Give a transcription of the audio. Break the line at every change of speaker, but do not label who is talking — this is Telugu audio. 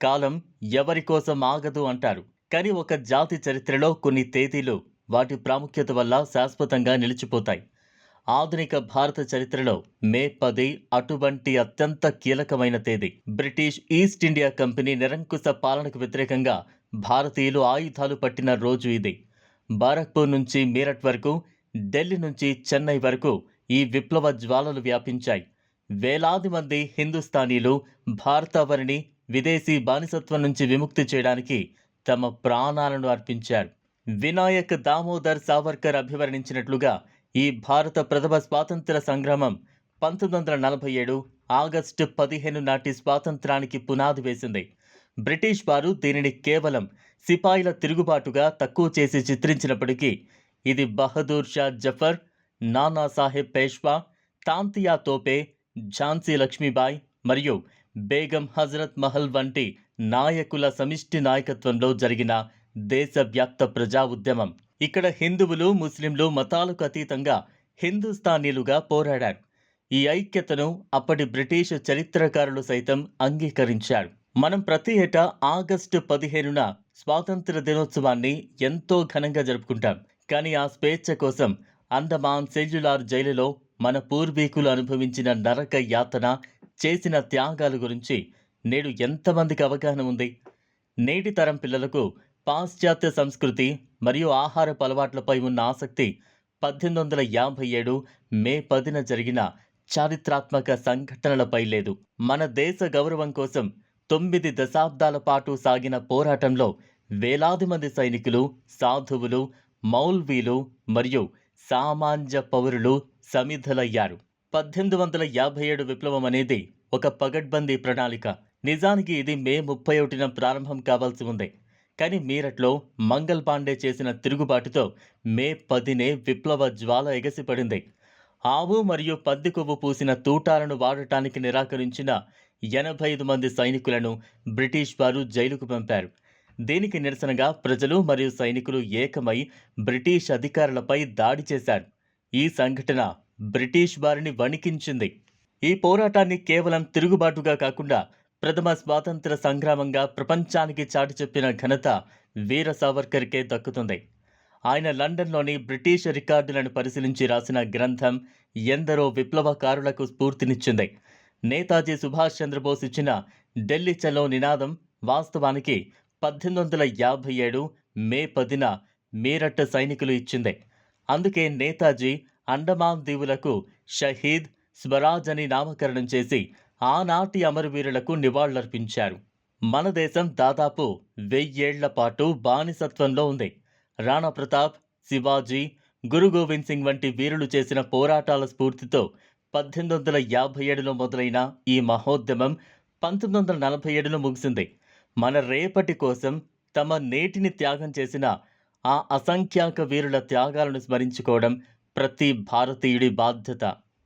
కాలం ఎవరి కోసం ఆగదు అంటారు. కానీ ఒక జాతి చరిత్రలో కొన్ని తేదీలు వాటి ప్రాముఖ్యత వల్ల శాశ్వతంగా నిలిచిపోతాయి. ఆధునిక భారత చరిత్రలో మే 10 అటువంటి అత్యంత కీలకమైన తేదీ. బ్రిటిష్ ఈస్ట్ ఇండియా కంపెనీ నిరంకుశ పాలనకు వ్యతిరేకంగా భారతీయులు ఆయుధాలు పట్టిన రోజు ఇది. బారక్పూర్ నుంచి మీరట్ వరకు, ఢిల్లీ నుంచి చెన్నై వరకు ఈ విప్లవ జ్వాలలు వ్యాపించాయి. వేలాది మంది హిందుస్థానీలు భారతావనిని విదేశీ బానిసత్వం నుంచి విముక్తి చేయడానికి తమ ప్రాణాలను అర్పించారు. వినాయక్ దామోదర్ సావర్కర్ అభివర్ణించినట్లుగా ఈ భారత ప్రథమ స్వాతంత్ర సంగ్రామం 1947 ఆగస్టు 15 నాటి స్వాతంత్రానికి పునాది వేసింది. బ్రిటిష్ వారు దీనిని కేవలం సిపాయిల తిరుగుబాటుగా తక్కువ చేసి చిత్రించినప్పటికీ ఇది బహదూర్ షా జఫర్, నానాసాహెబ్ పేష్వా, తాంతియా తోపే, ఝాన్సీ లక్ష్మీబాయి మరియు బేగం హజరత్ మహల్ వంటి నాయకుల సమిష్టి నాయకత్వంలో జరిగిన దేశవ్యాప్త ప్రజా ఉద్యమం. ఇక్కడ హిందువులు, ముస్లింలు మతాలకు అతీతంగా హిందుస్థానీలుగా పోరాడారు. ఈ ఐక్యతను అప్పటి బ్రిటిష్ చరిత్రకారులు సైతం అంగీకరించారు. మనం ప్రతి ఏటా ఆగస్టు 15న స్వాతంత్ర దినోత్సవాన్ని ఎంతో ఘనంగా జరుపుకుంటాం. కానీ ఆ స్వేచ్ఛ కోసం అండమాన్ సెల్యులార్ జైలులో మన పూర్వీకులు అనుభవించిన నరక యాతన, చేసిన త్యాగాల గురించి నేడు ఎంతమందికి అవగాహన ఉంది? నేటి తరం పిల్లలకు పాశ్చాత్య సంస్కృతి మరియు ఆహారపు అలవాట్లపై ఉన్న ఆసక్తి 1857 మే 10న జరిగిన చారిత్రాత్మక సంఘటనలపై లేదు. మన దేశ గౌరవం కోసం 9 దశాబ్దాల పాటు సాగిన పోరాటంలో వేలాది మంది సైనికులు, సాధువులు, మౌల్వీలు మరియు సామాన్య పౌరులు సమిధలయ్యారు. 1857 విప్లవం అనేది ఒక పగడ్బందీ ప్రణాళిక. నిజానికి ఇది మే 31న ప్రారంభం కావాల్సి ఉంది. కానీ మీరట్లో మంగల్ పాండే చేసిన తిరుగుబాటుతో మే 10నే విప్లవ జ్వాల ఎగసిపడింది. ఆవు మరియు పంది కొవ్వు పూసిన తూటాలను వాడటానికి నిరాకరించిన 85 మంది సైనికులను బ్రిటిష్ వారు జైలుకు పంపారు. దీనికి నిరసనగా ప్రజలు మరియు సైనికులు ఏకమై బ్రిటిష్ అధికారులపై దాడి చేశారు. ఈ సంఘటన బ్రిటిష్ వారిని వణికించింది. ఈ పోరాటాన్ని కేవలం తిరుగుబాటుగా కాకుండా ప్రథమ స్వాతంత్ర సంగ్రామంగా ప్రపంచానికి చాటి చెప్పిన ఘనత వీర సావర్కర్కే దక్కుతుంది. ఆయన లండన్లోని బ్రిటిష్ రికార్డులను పరిశీలించి రాసిన గ్రంథం ఎందరో విప్లవకారులకు స్ఫూర్తినిచ్చింది. నేతాజీ సుభాష్ చంద్రబోస్ ఇచ్చిన ఢిల్లీ చలో నినాదం వాస్తవానికి 1857 మే 10న మీరట్ సైనికులు ఇచ్చింది. అందుకే నేతాజీ అండమాన్ దీవులకు షహీద్ స్వరాజ్ అని నామకరణం చేసి ఆనాటి అమరవీరులకు నివాళులర్పించారు. మన దేశం దాదాపు 1000 ఏళ్ల పాటు బానిసత్వంలో ఉంది. రాణా ప్రతాప్, శివాజీ, గురు గోవింద్ సింగ్ వంటి వీరులు చేసిన పోరాటాల స్ఫూర్తితో 1857లో మొదలైన ఈ మహోద్యమం 1947లో ముగిసింది. మన రేపటి కోసం తమ నేటిని త్యాగం చేసిన ఆ అసంఖ్యాక వీరుల త్యాగాలను స్మరించుకోవడం ప్రతి భారతీయుడి బాధ్యత.